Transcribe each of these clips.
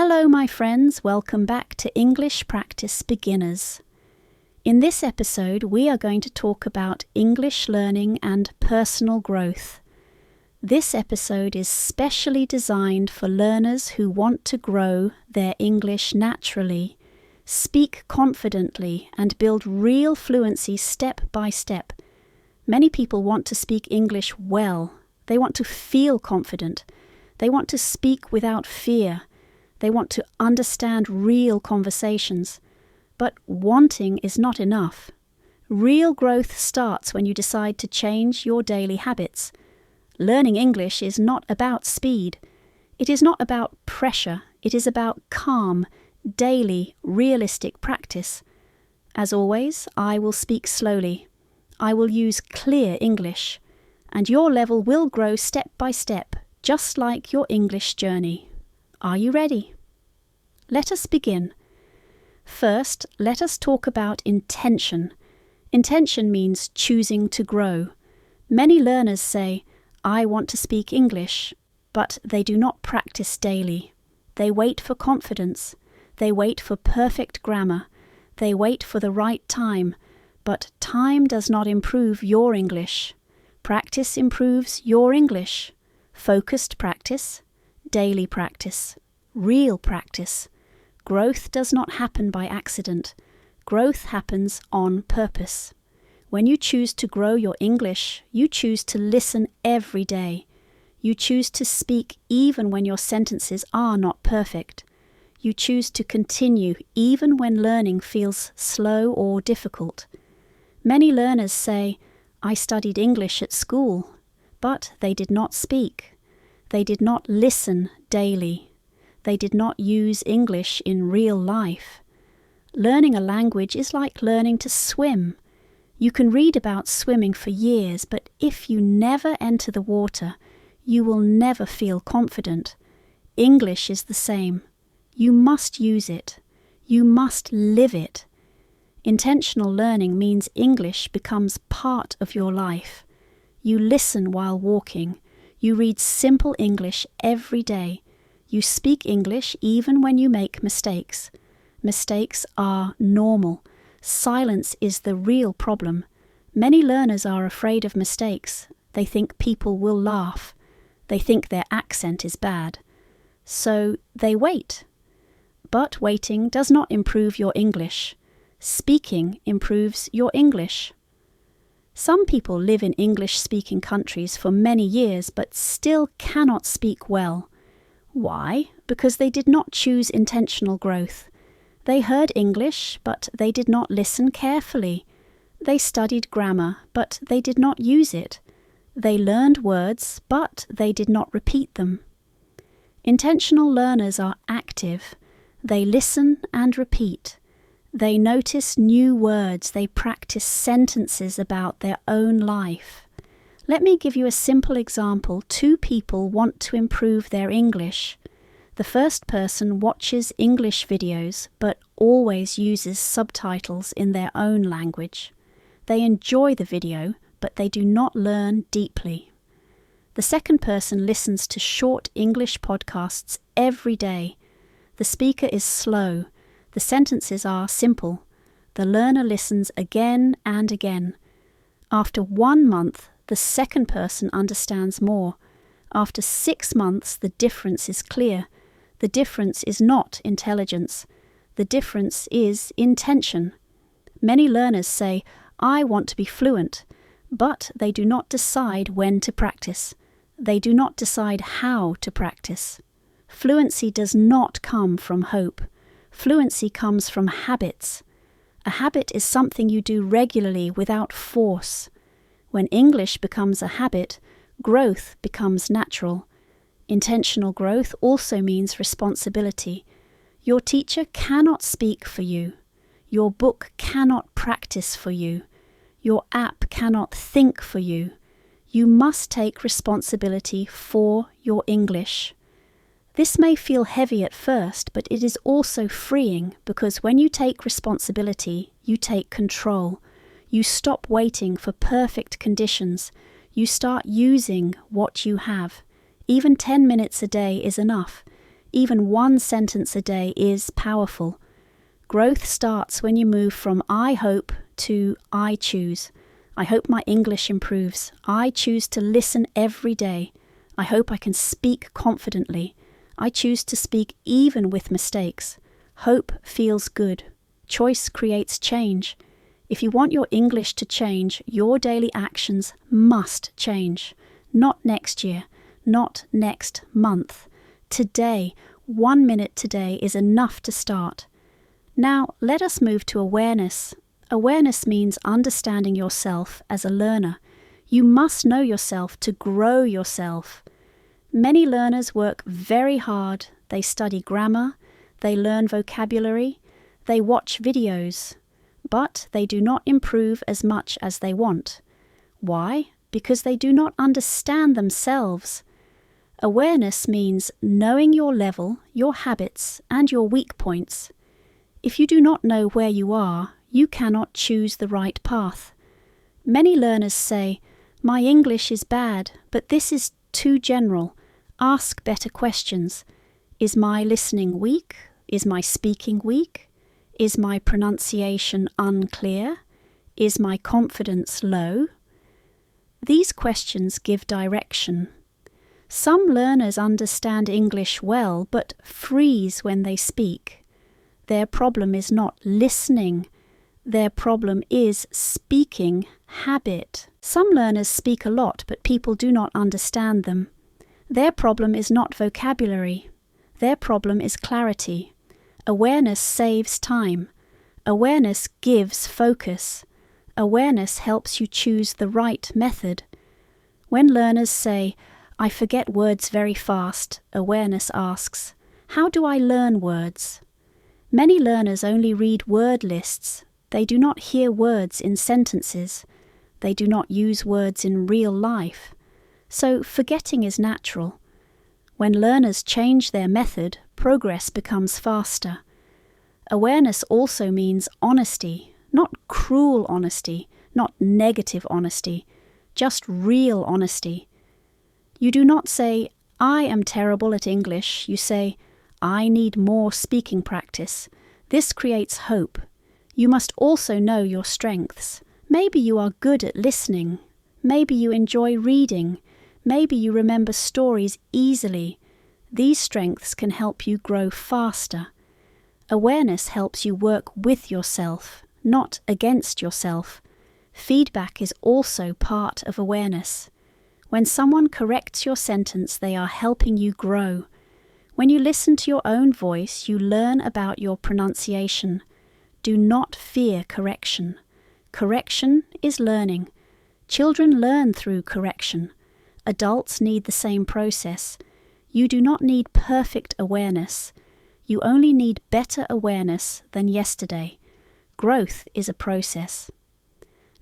Hello, my friends. Welcome back to English Practice Beginners. In this episode, we are going to talk about English learning and personal growth. This episode is specially designed for learners who want to grow their English naturally, speak confidently, and build real fluency step by step. Many people want to speak English well. They want to feel confident. They want to speak without fear. They want to understand real conversations. But wanting is not enough. Real growth starts when you decide to change your daily habits. Learning English is not about speed. It is not about pressure. It is about calm, daily, realistic practice. As always, I will speak slowly. I will use clear English. And your level will grow step by step, just like your English journey. Are you ready? Let us begin. First, let us talk about intention. Intention means choosing to grow. Many learners say, I want to speak English, but they do not practice daily. They wait for confidence. They wait for perfect grammar. They wait for the right time, but time does not improve your English. Practice improves your English. Focused practice, daily practice, real practice. Growth does not happen by accident. Growth happens on purpose. When you choose to grow your English, you choose to listen every day. You choose to speak even when your sentences are not perfect. You choose to continue even when learning feels slow or difficult. Many learners say, I studied English at school, but they did not speak. They did not listen daily. They did not use English in real life. Learning a language is like learning to swim. You can read about swimming for years, but if you never enter the water, you will never feel confident. English is the same. You must use it. You must live it. Intentional learning means English becomes part of your life. You listen while walking. You read simple English every day. You speak English even when you make mistakes. Mistakes are normal. Silence is the real problem. Many learners are afraid of mistakes. They think people will laugh. They think their accent is bad. So they wait. But waiting does not improve your English. Speaking improves your English. Some people live in English-speaking countries for many years but still cannot speak well. Why? Because they did not choose intentional growth. They heard English, but they did not listen carefully. They studied grammar, but they did not use it. They learned words, but they did not repeat them. Intentional learners are active. They listen and repeat. They notice new words. They practice sentences about their own life. Let me give you a simple example. Two people want to improve their English. The first person watches English videos, but always uses subtitles in their own language. They enjoy the video, but they do not learn deeply. The second person listens to short English podcasts every day. The speaker is slow. The sentences are simple. The learner listens again and again. After 1 month, the second person understands more. After 6 months, the difference is clear. The difference is not intelligence. The difference is intention. Many learners say, I want to be fluent, but they do not decide when to practice. They do not decide how to practice. Fluency does not come from hope. Fluency comes from habits. A habit is something you do regularly without force. When English becomes a habit, growth becomes natural. Intentional growth also means responsibility. Your teacher cannot speak for you. Your book cannot practice for you. Your app cannot think for you. You must take responsibility for your English. This may feel heavy at first, but it is also freeing because when you take responsibility, you take control. You stop waiting for perfect conditions. You start using what you have. Even 10 minutes a day is enough. Even one sentence a day is powerful. Growth starts when you move from I hope to I choose. I hope my English improves. I choose to listen every day. I hope I can speak confidently. I choose to speak even with mistakes. Hope feels good. Choice creates change. If you want your English to change, your daily actions must change. Not next year, not next month. Today, 1 minute today is enough to start. Now, let us move to awareness. Awareness means understanding yourself as a learner. You must know yourself to grow yourself. Many learners work very hard. They study grammar, they learn vocabulary, they watch videos, but they do not improve as much as they want. Why? Because they do not understand themselves. Awareness means knowing your level, your habits, and your weak points. If you do not know where you are, you cannot choose the right path. Many learners say, "My English is bad, but this is too general. Ask better questions. Is my listening weak? Is my speaking weak? Is my pronunciation unclear? Is my confidence low?" These questions give direction. Some learners understand English well, but freeze when they speak. Their problem is not listening. Their problem is speaking habit. Some learners speak a lot, but people do not understand them. Their problem is not vocabulary. Their problem is clarity. Awareness saves time. Awareness gives focus. Awareness helps you choose the right method. When learners say, "I forget words very fast," awareness asks, "How do I learn words?" Many learners only read word lists. They do not hear words in sentences. They do not use words in real life. So forgetting is natural. When learners change their method, progress becomes faster. Awareness also means honesty, not cruel honesty, not negative honesty, just real honesty. You do not say, "I am terrible at English." You say, "I need more speaking practice." This creates hope. You must also know your strengths. Maybe you are good at listening. Maybe you enjoy reading. Maybe you remember stories easily. These strengths can help you grow faster. Awareness helps you work with yourself, not against yourself. Feedback is also part of awareness. When someone corrects your sentence, they are helping you grow. When you listen to your own voice, you learn about your pronunciation. Do not fear correction. Correction is learning. Children learn through correction. Adults need the same process. You do not need perfect awareness. You only need better awareness than yesterday. Growth is a process.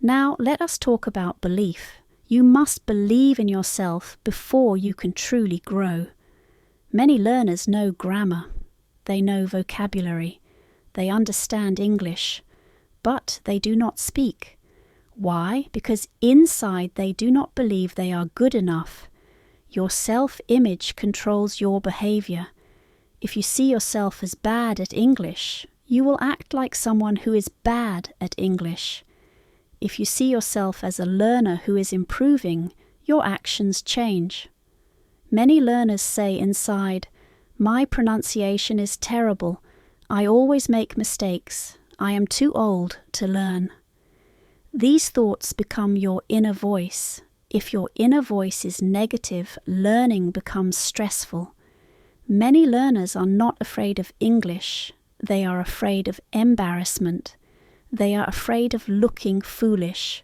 Now let us talk about belief. You must believe in yourself before you can truly grow. Many learners know grammar. They know vocabulary. They understand English. But they do not speak. Why? Because inside they do not believe they are good enough. Your self-image controls your behavior. If you see yourself as bad at English, you will act like someone who is bad at English. If you see yourself as a learner who is improving, your actions change. Many learners say inside, "My pronunciation is terrible. I always make mistakes. I am too old to learn." These thoughts become your inner voice. If your inner voice is negative, learning becomes stressful. Many learners are not afraid of English. They are afraid of embarrassment. They are afraid of looking foolish.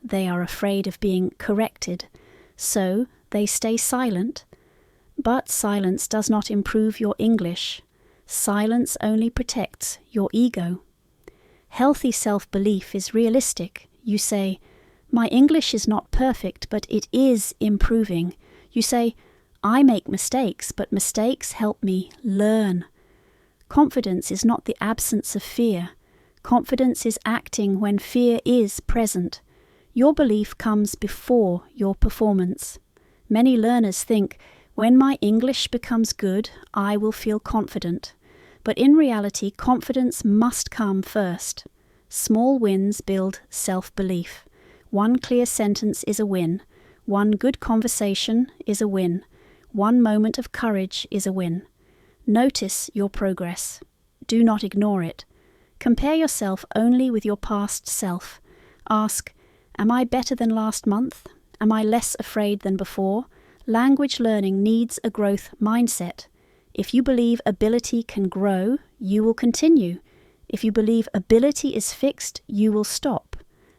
They are afraid of being corrected. So they stay silent. But silence does not improve your English. Silence only protects your ego. Healthy self-belief is realistic. You say, "My English is not perfect, but it is improving." You say, "I make mistakes, but mistakes help me learn." Confidence is not the absence of fear. Confidence is acting when fear is present. Your belief comes before your performance. Many learners think, When my English becomes good, I will feel confident. But in reality, confidence must come first. Small wins build self-belief. One clear sentence is a win. One good conversation is a win. One moment of courage is a win. Notice your progress. Do not ignore it. Compare yourself only with your past self. Ask, am I better than last month? Am I less afraid than before? Language learning needs a growth mindset. If you believe ability can grow, you will continue. If you believe ability is fixed, you will stop.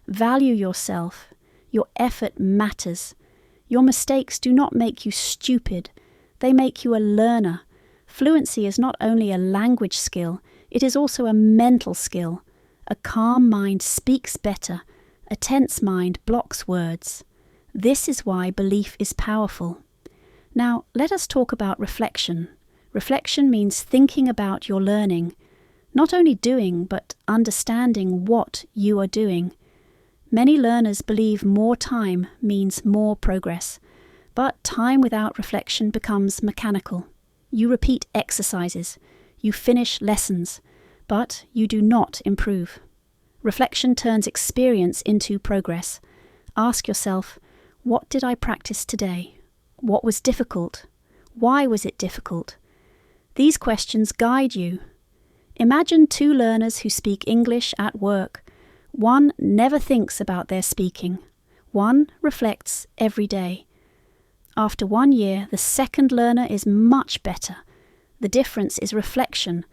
Value yourself. Your effort matters. Your mistakes do not make you stupid. They make you a learner. Fluency is not only a language skill, it is also a mental skill. A calm mind speaks better. A tense mind blocks words. This is why belief is powerful. Now, let us talk about reflection. Reflection means thinking about your learning, not only doing, but understanding what you are doing. Many learners believe more time means more progress, but time without reflection becomes mechanical. You repeat exercises, you finish lessons, but you do not improve. Reflection turns experience into progress. Ask yourself, what did I practice today? What was difficult? Why was it difficult? These questions guide you. Imagine two learners who speak English at work. One never thinks about their speaking. One reflects every day. After 1 year, the second learner is much better. The difference is reflection.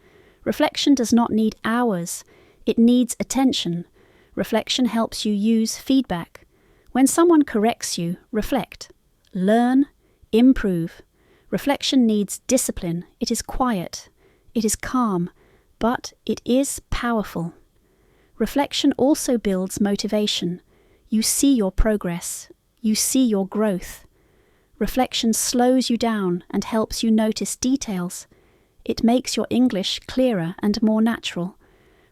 Reflection does not need hours. It needs attention. Reflection helps you use feedback. When someone corrects you, reflect. Learn, improve. Reflection needs discipline. It is quiet. It is calm, but it is powerful. Reflection also builds motivation. You see your progress. You see your growth. Reflection slows you down and helps you notice details. It makes your English clearer and more natural.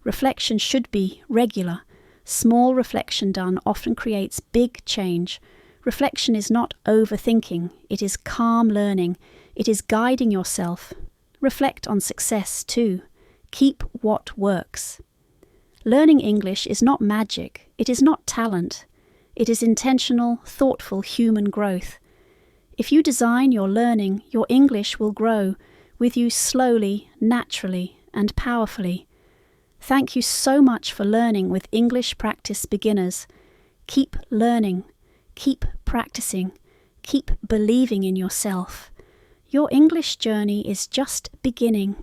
Reflection should be regular. Small reflection done often creates big change. Reflection is not overthinking. It is calm learning. It is guiding yourself. Reflect on success too. Keep what works. Learning English is not magic. It is not talent. It is intentional, thoughtful human growth. If you design your learning, your English will grow with you slowly, naturally, and powerfully. Thank you so much for learning with English Practice Beginners. Keep learning. Keep practicing. Keep believing in yourself. Your English journey is just beginning.